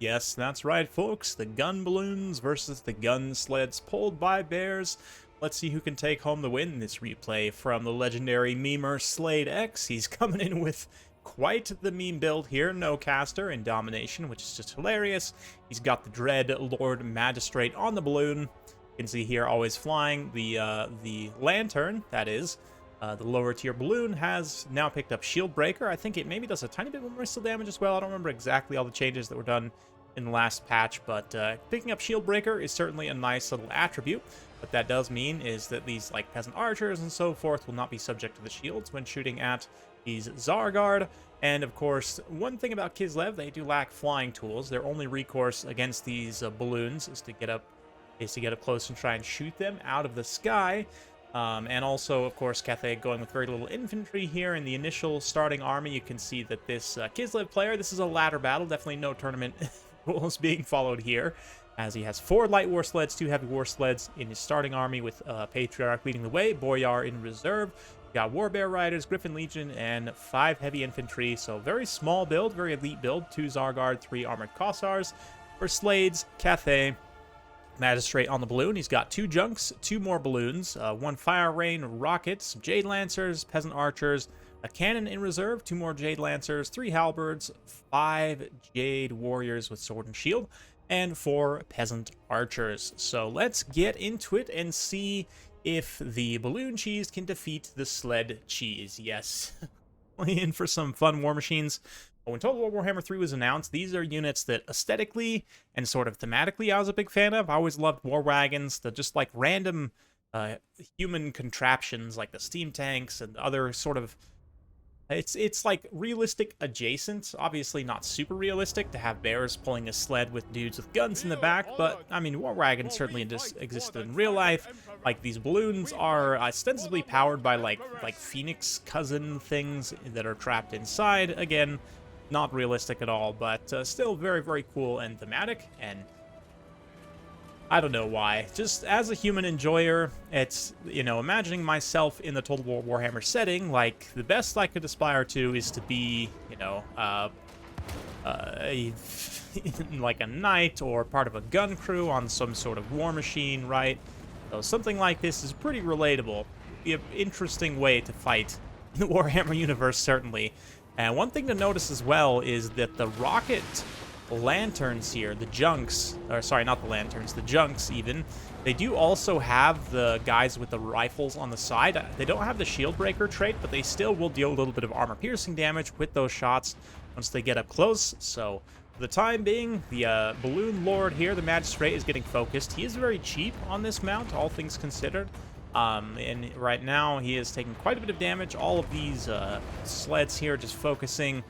Yes, that's right, folks. The gun balloons versus the gun sleds pulled by bears. Let's see who can take home the win in this replay from the legendary memer Sled X. He's coming in with quite the meme build here. No caster in Domination, which is just hilarious. He's got the Dread Lord Magistrate on the balloon. You can see here always flying. The lantern, that is. The lower tier balloon has now picked up Shield Breaker. I think it maybe does a tiny bit more missile damage as well. I don't remember exactly all the changes that were done in the last patch, but picking up Shield Breaker is certainly a nice little attribute. What that does mean is that these like peasant archers and so forth will not be subject to the shields when shooting at these Zargard. And of course, one thing about Kislev, they do lack flying tools. Their only recourse against these balloons is to get up close and try and shoot them out of the sky. And also, of course, Cathay going with very little infantry here in the initial starting army. You can see that this Kislev player, this is a ladder battle, definitely no tournament rules being followed here, as he has 4 light war sleds, 2 heavy war sleds in his starting army with Patriarch leading the way, Boyar in reserve. You got Warbear Riders, Griffin Legion, and 5 heavy infantry. So very small build, very elite build. 2 Zargard, 3 armored Kossars. For Slades, Cathay, Magistrate on the balloon. He's got 2 junks, 2 more balloons, 1 fire rain rocket, some Jade Lancers, peasant archers, a cannon in reserve, 2 more Jade Lancers, 3 halberds, 5 Jade warriors with sword and shield, and 4 peasant archers. So let's get into it and see if the balloon cheese can defeat the sled cheese. Yes, in for some fun war machines. When Total War Warhammer 3 was announced, these are units that aesthetically and sort of thematically I was a big fan of. I always loved war wagons, the just like random human contraptions like the steam tanks and other sort of... It's like realistic adjacent, obviously not super realistic to have bears pulling a sled with dudes with guns in the back, but I mean war wagons certainly existed in real life. Like these balloons are ostensibly powered by like Phoenix cousin things that are trapped inside. Again, not realistic at all, but still very, very cool and thematic, and I don't know why. Just as a human enjoyer, it's, you know, imagining myself in the Total War Warhammer setting, like, the best I could aspire to is to be, you know, like a knight or part of a gun crew on some sort of war machine, right? So something like this is pretty relatable. Be an interesting way to fight in the Warhammer universe, certainly. And one thing to notice as well is that the rocket lanterns here, the junks, or sorry, not the lanterns, the junks even, they do also have the guys with the rifles on the side. They don't have the shield breaker trait, but they still will deal a little bit of armor piercing damage with those shots once they get up close. So for the time being, the balloon lord here, the magistrate, is getting focused. He is very cheap on this mount, all things considered. And right now he is taking quite a bit of damage. All of these sleds here just focusing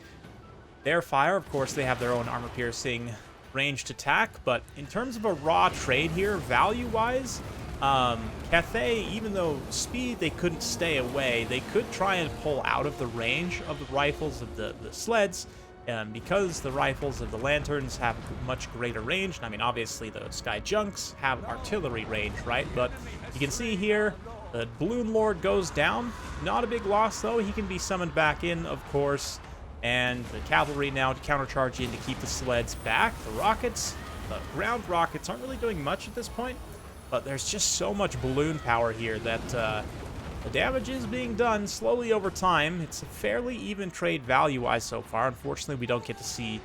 their fire. Of course, they have their own armor-piercing ranged attack, but in terms of a raw trade here, value-wise, Cathay, even though speed, they couldn't stay away, they could try and pull out of the range of the rifles of the sleds, because the rifles of the lanterns have much greater range. I mean, obviously, the Sky Junks have artillery range, right? But you can see here, the Balloon Lord goes down. Not a big loss, though. He can be summoned back in, of course. And the cavalry now to countercharge in to keep the sleds back. The rockets, the ground rockets, aren't really doing much at this point. But there's just so much balloon power here that the damage is being done slowly over time. It's a fairly even trade value-wise so far. Unfortunately, we don't get to see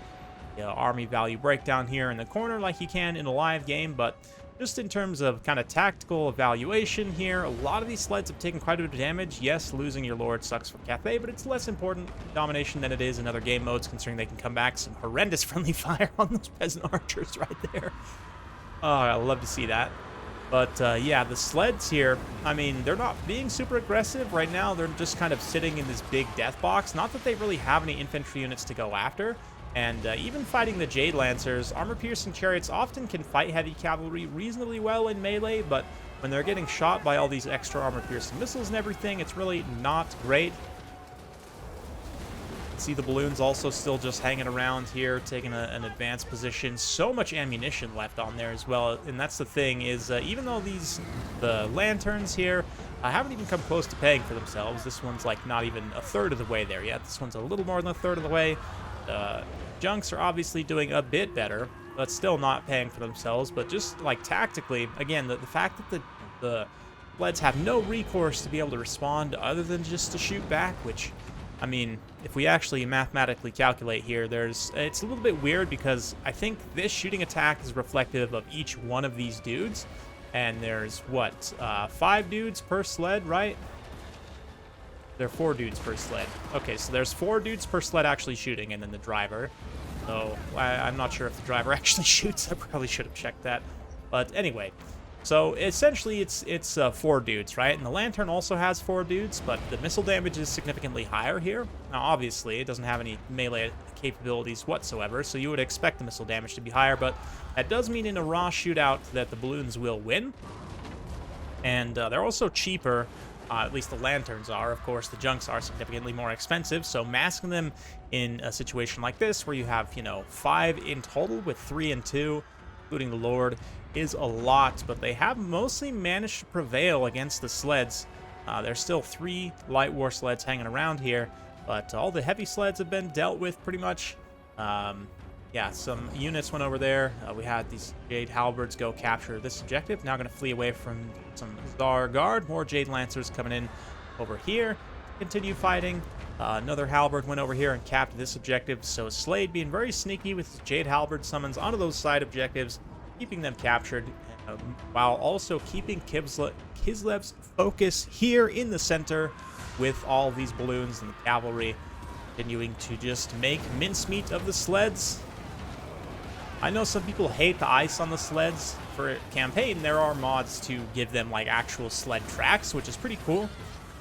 the army value breakdown here in the corner like you can in a live game, but just in terms of kind of tactical evaluation here, a lot of these sleds have taken quite a bit of damage. Yes, losing your lord sucks for Cathay, but it's less important in Domination than it is in other game modes, considering they can come back some horrendous friendly fire on those peasant archers right there. Oh, I love to see that. But yeah, the sleds here, I mean, they're not being super aggressive right now. They're just kind of sitting in this big death box. Not that they really have any infantry units to go after. And even fighting the Jade Lancers, armor-piercing chariots often can fight heavy cavalry reasonably well in melee, but when they're getting shot by all these extra armor-piercing missiles and everything, it's really not great. See the balloons also still just hanging around here, taking an advanced position. So much ammunition left on there as well, and that's the thing, is even though the lanterns here haven't even come close to paying for themselves. This one's like not even a third of the way there yet. This one's a little more than a third of the way. Junks are obviously doing a bit better, but still not paying for themselves. But just like tactically, again, the fact that the sleds have no recourse to be able to respond other than just to shoot back, which, I mean, if we actually mathematically calculate here, it's a little bit weird because I think this shooting attack is reflective of each one of these dudes. And there's, what, 5 dudes per sled, right? There are 4 dudes per sled. Okay, so there's 4 dudes per sled actually shooting, and then the driver. So I'm not sure if the driver actually shoots. I probably should have checked that. But anyway, so essentially it's 4 dudes, right? And the lantern also has 4 dudes, but the missile damage is significantly higher here. Now, obviously, it doesn't have any melee capabilities whatsoever, so you would expect the missile damage to be higher, but that does mean in a raw shootout that the balloons will win. And they're also cheaper, at least the lanterns are. Of course, the junks are significantly more expensive, so masking them in a situation like this, where you have, 5 in total with 3 and 2, including the Lord, is a lot, but they have mostly managed to prevail against the sleds. There's still 3 light war sleds hanging around here, but all the heavy sleds have been dealt with pretty much. Yeah, some units went over there. We had these Jade Halberds go capture this objective. Now going to flee away from some Tsar Guard. More Jade Lancers coming in over here. Continue fighting. Another Halberd went over here and capped this objective. So Slade being very sneaky with his Jade Halberd summons onto those side objectives, keeping them captured, while also keeping Kislev's focus here in the center with all these balloons and the cavalry, continuing to just make mincemeat of the sleds. I know some people hate the ice on the sleds. For campaign, there are mods to give them like actual sled tracks, which is pretty cool.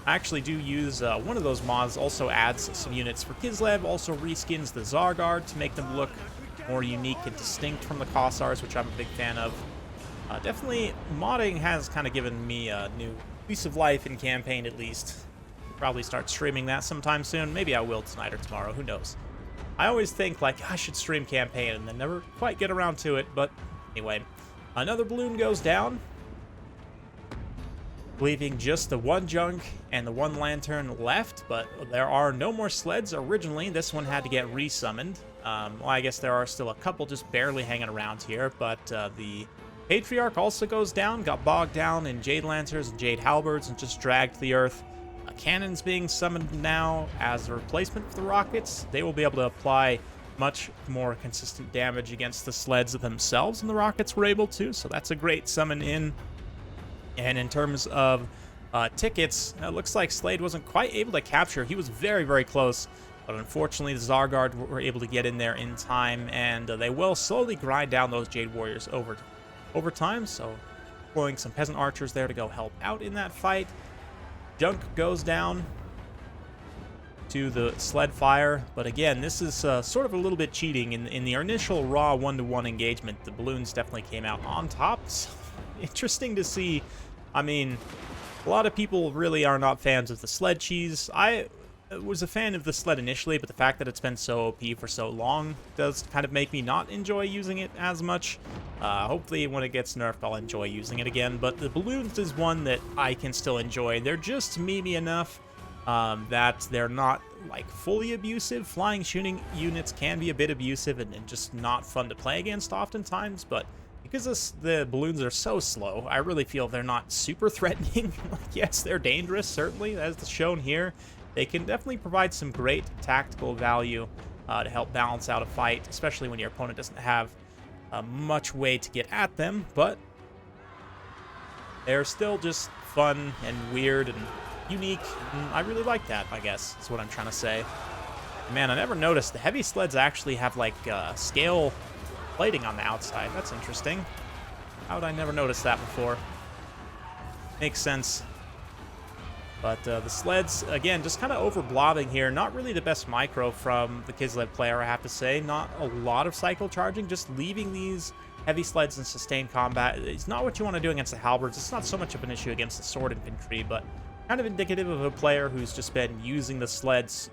I actually do use one of those mods, also adds some units for Kislev, also reskins the Zargard to make them look more unique and distinct from the Kossars, which I'm a big fan of. Definitely, modding has kind of given me a new lease of life in campaign, at least. Probably start streaming that sometime soon. Maybe I will tonight or tomorrow, who knows. I always think, like, I should stream campaign and then never quite get around to it, but anyway. Another balloon goes down, leaving just the 1 junk and the 1 lantern left, but there are no more sleds originally. This one had to get resummoned. Well, I guess there are still a couple just barely hanging around here, but the Patriarch also goes down, got bogged down in Jade Lancers and Jade Halberds and just dragged to the earth. Cannons being summoned now as a replacement for the rockets. They will be able to apply much more consistent damage against the sleds themselves than the rockets were able to, so that's a great summon in. And in terms of tickets, it looks like Slade wasn't quite able to capture. He was very, very close, but unfortunately the Zargard were able to get in there in time, and they will slowly grind down those Jade Warriors over time, so deploying some Peasant Archers there to go help out in that fight. Junk goes down to the sled fire, but again, this is sort of a little bit cheating. In the initial raw 1-to-1 engagement, the balloons definitely came out on top. So, interesting to see. I mean, a lot of people really are not fans of the sled cheese. I was a fan of the sled initially, but the fact that it's been so OP for so long does kind of make me not enjoy using it as much. Hopefully when it gets nerfed, I'll enjoy using it again, but the balloons is one that I can still enjoy. They're just memey enough that they're not like fully abusive. Flying shooting units can be a bit abusive and just not fun to play against oftentimes, but because the balloons are so slow, I really feel they're not super threatening. Like, yes, they're dangerous, certainly, as shown here. They can definitely provide some great tactical value to help balance out a fight, especially when your opponent doesn't have much way to get at them, but they're still just fun and weird and unique, and I really like that, I guess, is what I'm trying to say. Man, I never noticed the heavy sleds actually have, like, scale plating on the outside. That's interesting. How would I never notice that before? Makes sense. But the sleds, again, just kind of over-blobbing here. Not really the best micro from the Kislev player, I have to say. Not a lot of cycle charging, just leaving these heavy sleds in sustained combat. It's not what you want to do against the halberds. It's not so much of an issue against the sword infantry, but kind of indicative of a player who's just been using the sleds,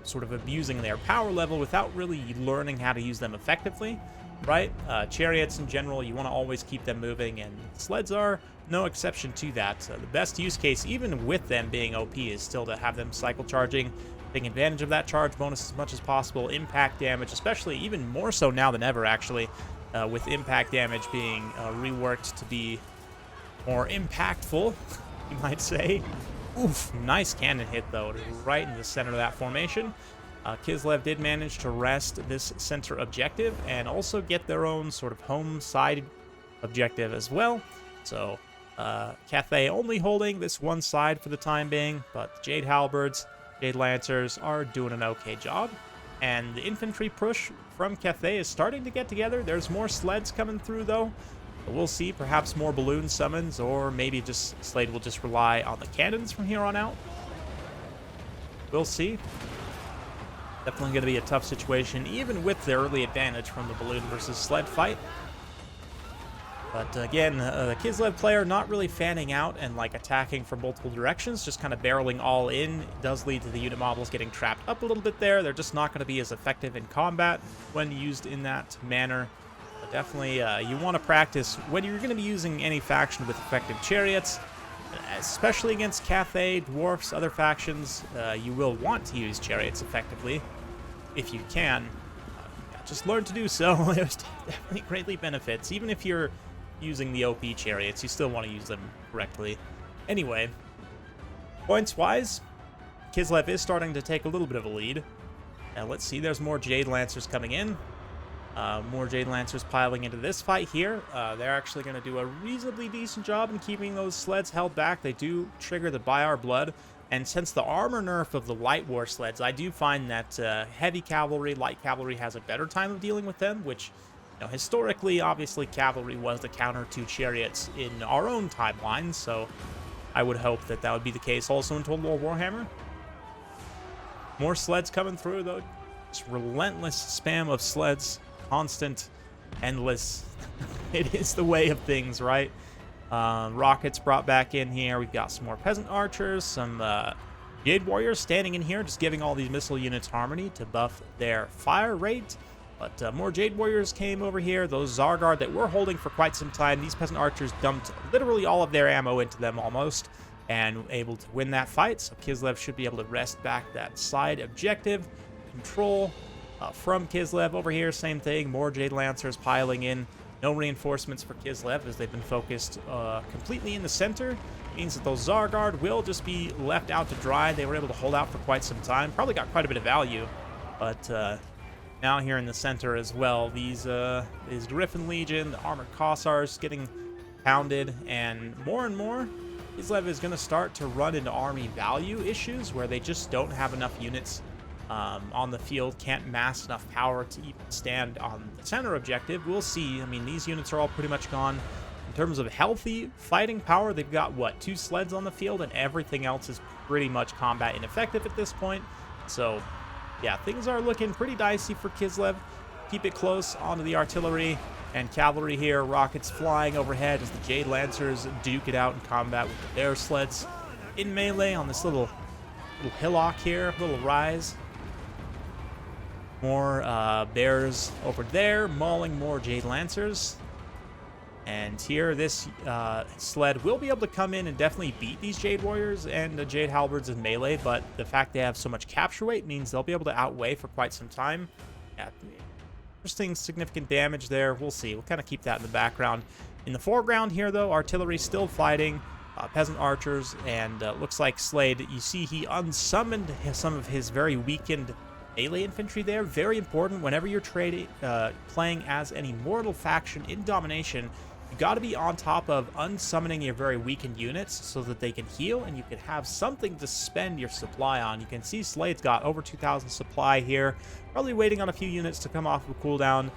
sort of abusing their power level without really learning how to use them effectively, right? Chariots in general, you want to always keep them moving, and sleds are no exception to that. The best use case, even with them being OP, is still to have them cycle charging taking advantage of that charge bonus as much as possible. Impact damage, especially even more so now than ever, actually, with impact damage being reworked to be more impactful, you might say. Oof, nice cannon hit, though, right in the center of that formation. Kislev did manage to wrest this center objective and also get their own sort of home side objective as well. So Cathay only holding this one side for the time being, but Jade Halberds, Jade Lancers are doing an okay job. And the infantry push from Cathay is starting to get together. There's more sleds coming through, though. We'll see, perhaps more balloon summons, or maybe just Sled will just rely on the cannons from here on out. We'll see. Definitely going to be a tough situation, even with the early advantage from the balloon versus sled fight. But again, the Kislev player not really fanning out and like attacking from multiple directions, just kind of barreling all in. It does lead to the unit models getting trapped up a little bit there. They're just not going to be as effective in combat when used in that manner. But definitely, you want to practice when you're going to be using any faction with effective chariots, especially against Cathay, dwarfs, other factions. You will want to use chariots effectively if you can. Just learn to do so. There's definitely greatly benefits. Even if you're using the OP chariots, you still want to use them correctly. Anyway, points-wise, Kislev is starting to take a little bit of a lead. Let's see, there's more Jade Lancers coming in. More Jade Lancers piling into this fight here. They're actually going to do a reasonably decent job in keeping those sleds held back. They do trigger the Buy Our Blood. And since the armor nerf of the light war sleds, I do find that heavy cavalry, light cavalry has a better time of dealing with them, which, you know, historically, obviously, cavalry was the counter to chariots in our own timeline, so I would hope that that would be the case also in Total War Warhammer. More sleds coming through, though. Just relentless spam of sleds. Constant, endless. It is the way of things, right? Rockets brought back in here. We've got some more peasant archers, some Jade Warriors standing in here, just giving all these missile units harmony to buff their fire rate. But more Jade Warriors came over here. Those Zargard that we're holding for quite some time, these peasant archers dumped literally all of their ammo into them almost, and able to win that fight. So Kislev should be able to wrest back that side objective. Control from Kislev over here, same thing. More Jade Lancers piling in. No reinforcements for Kislev as they've been focused completely in the center. Means that those Zargard will just be left out to dry. They were able to hold out for quite some time. Probably got quite a bit of value. But now here in the center as well, these Griffin Legion, the Armored Cossars getting pounded. And more, Kislev is going to start to run into army value issues where they just don't have enough units on the field, can't mass enough power to even stand on the center objective. We'll see. I mean, these units are all pretty much gone. In terms of healthy fighting power, they've got, what, 2 sleds on the field, and everything else is pretty much combat ineffective at this point. So, yeah, things are looking pretty dicey for Kislev. Keep it close onto the artillery and cavalry here. Rockets flying overhead as the Jade Lancers duke it out in combat with the Bear Sleds in melee on this little hillock here, little rise. More bears over there, mauling more Jade Lancers. And here, this sled will be able to come in and definitely beat these Jade Warriors and the Jade Halberds in melee, but the fact they have so much capture weight means they'll be able to outweigh for quite some time. Yeah, interesting, significant damage there. We'll see. We'll kind of keep that in the background. In the foreground here, though, artillery still fighting. Peasant archers, and looks like Sled, you see he unsummoned some of his very weakened melee infantry there. Very important whenever you're playing as an immortal faction in Domination. You got to be on top of unsummoning your very weakened units so that they can heal and you can have something to spend your supply on. You can see Slade's got over 2,000 supply here, probably waiting on a few units to come off of cooldown,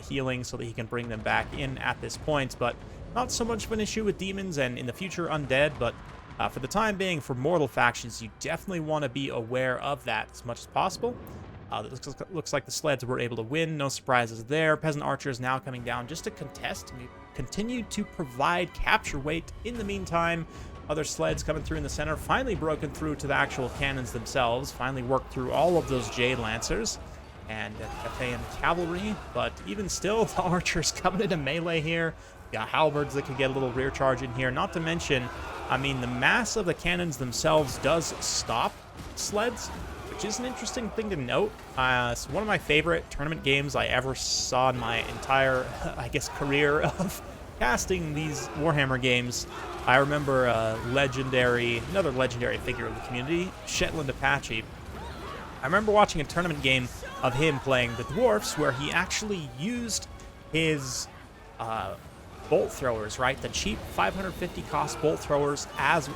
healing so that he can bring them back in at this point. But not so much of an issue with demons and in the future undead, but for the time being, for mortal factions, you definitely want to be aware of that as much as possible. Looks like the sleds were able to win. No surprises there. Peasant archers now coming down just to contest and continue to provide capture weight. In the meantime, other sleds coming through in the center, finally broken through to the actual cannons themselves, finally worked through all of those Jade Lancers and Cathay and cavalry, but even still, the archers coming into melee here. Got halberds that can get a little rear charge in here. Not to mention, I mean, the mass of the cannons themselves does stop sleds, which is an interesting thing to note. It's one of my favorite tournament games I ever saw in my entire, I guess, career of casting these Warhammer games. I remember another legendary figure of the community, Shetland Apache. I remember watching a tournament game of him playing the dwarfs where he actually used his bolt throwers, right? The cheap 550 cost bolt throwers as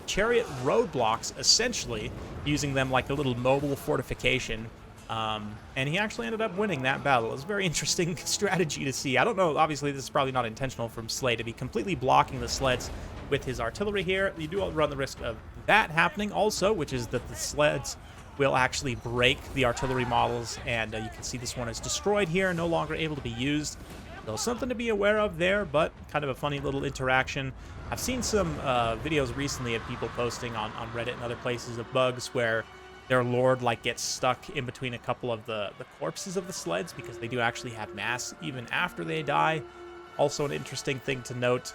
chariot roadblocks, essentially, using them like a little mobile fortification. And he actually ended up winning that battle. It was a very interesting strategy to see. I don't know, obviously this is probably not intentional from Sled to be completely blocking the sleds with his artillery here. You do run the risk of that happening also, which is that the sleds will actually break the artillery models, and you can see this one is destroyed here, no longer able to be used. So something to be aware of there, but kind of a funny little interaction. I've seen some videos recently of people posting on Reddit and other places of bugs where their lord like gets stuck in between a couple of the corpses of the sleds because they do actually have mass even after they die. Also an interesting thing to note,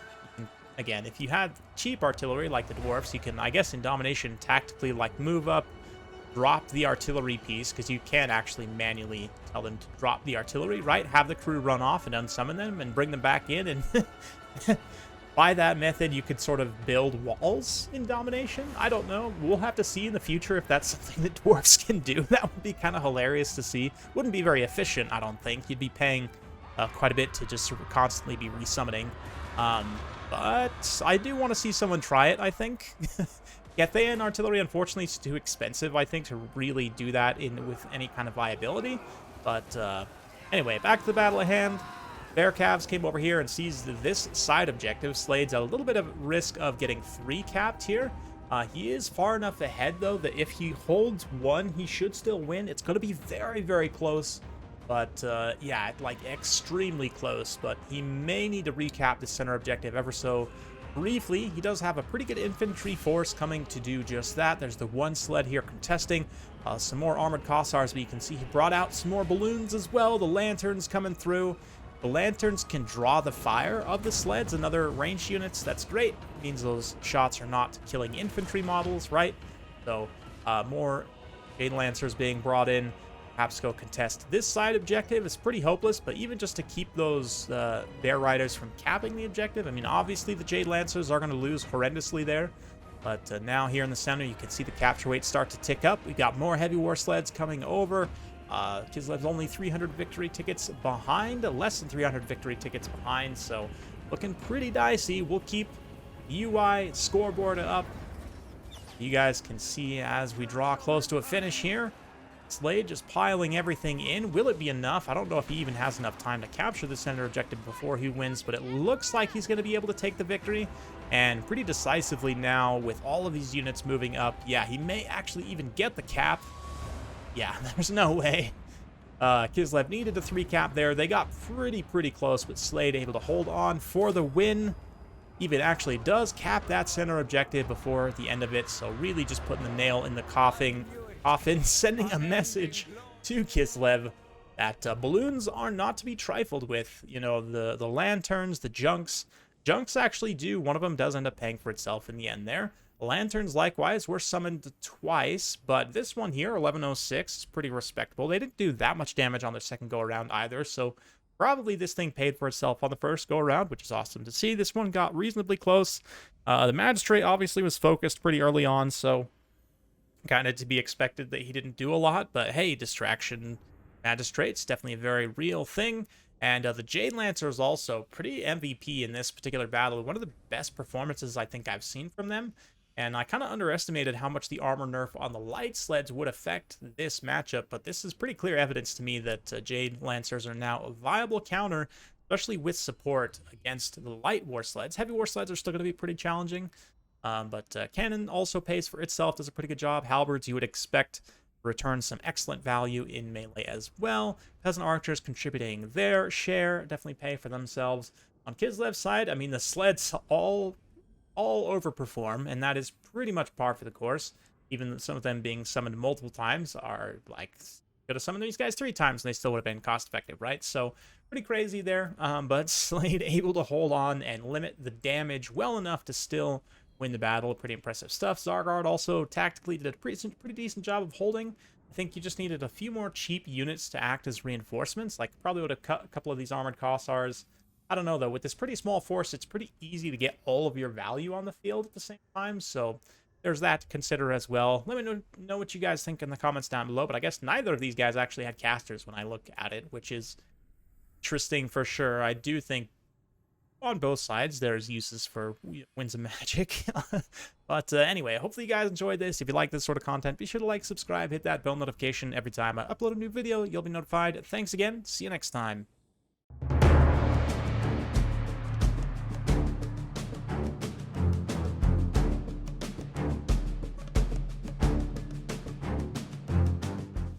again, if you had cheap artillery like the dwarfs, you can, I guess in Domination, tactically like move up, drop the artillery piece, because you can actually manually tell them to drop the artillery, right? Have the crew run off and unsummon them and bring them back in, and by that method you could sort of build walls in Domination. I don't know. We'll have to see in the future if that's something that dwarfs can do. That would be kind of hilarious to see. Wouldn't be very efficient, I don't think. You'd be paying quite a bit to just sort of constantly be resummoning. But I do want to see someone try it, I think. Cathay and artillery, unfortunately, is too expensive, I think, to really do that with any kind of viability. But anyway, back to the battle at hand. Bear Calves came over here and seized this side objective. Slade's at a little bit of risk of getting 3 capped here. He is far enough ahead, though, that if he holds 1, he should still win. It's going to be very, very close. But, yeah, like, extremely close. But he may need to recap the center objective ever so briefly. He does have a pretty good infantry force coming to do just that. There's the one sled here contesting. Some more armored Kossars, but you can see he brought out some more balloons as well. The lanterns coming through. The lanterns can draw the fire of the sleds and other ranged units. That's great. It means those shots are not killing infantry models, right? So more Jade Lancers being brought in. Perhaps go contest this side objective. Is pretty hopeless, but even just to keep those Bear Riders from capping the objective, I mean, obviously the Jade Lancers are going to lose horrendously there, but now here in the center, you can see the capture rate start to tick up. We got more heavy war sleds coming over. Kislev's only 300 victory tickets behind, less than 300 victory tickets behind, so looking pretty dicey. We'll keep the UI scoreboard up. You guys can see as we draw close to a finish here. Sled just piling everything in. Will it be enough? I don't know if he even has enough time to capture the center objective before he wins, but it looks like he's going to be able to take the victory, and pretty decisively now with all of these units moving up. Yeah, he may actually even get the cap. Yeah, there's no way. Kislev needed the 3 cap there. They got pretty close, but Sled able to hold on for the win. Even actually does cap that center objective before the end of it, so really just putting the nail in the coffin, sending a message to Kislev that balloons are not to be trifled with. You know, the lanterns, the junks actually do. One of them does end up paying for itself in the end there. Lanterns, likewise, were summoned twice, but this one here, 1106, is pretty respectable. They didn't do that much damage on their second go-around either, so probably this thing paid for itself on the first go-around, which is awesome to see. This one got reasonably close. The Magistrate obviously was focused pretty early on, so kind of to be expected that he didn't do a lot, but hey, distraction Magistrate's definitely a very real thing. And the Jade Lancer is also pretty MVP in this particular battle. One of the best performances I think I've seen from them. And I kind of underestimated how much the armor nerf on the light sleds would affect this matchup, but this is pretty clear evidence to me that Jade Lancers are now a viable counter, especially with support against the light war sleds. Heavy war sleds are still going to be pretty challenging, but Cannon also pays for itself, does a pretty good job. Halberds, you would expect, return some excellent value in melee as well. Peasant Archers contributing their share, definitely pay for themselves. On Kislev's side, I mean, the sleds all overperform, and that is pretty much par for the course. Even some of them being summoned multiple times are like, could have summoned these guys 3 times and they still would have been cost effective, right? So pretty crazy there, but Sled able to hold on and limit the damage well enough to still win the battle. Pretty impressive stuff. Zargard also tactically did a pretty decent job of holding. I think you just needed a few more cheap units to act as reinforcements. Like, probably would have cut a couple of these armored Kossars. I don't know, though. With this pretty small force, it's pretty easy to get all of your value on the field at the same time. So there's that to consider as well. Let me know what you guys think in the comments down below. But I guess neither of these guys actually had casters when I look at it, which is interesting for sure. I do think on both sides there's uses for Winds of Magic. But anyway, hopefully you guys enjoyed this. If you like this sort of content, be sure to like, subscribe, hit that bell notification. Every time I upload a new video, you'll be notified. Thanks again. See you next time.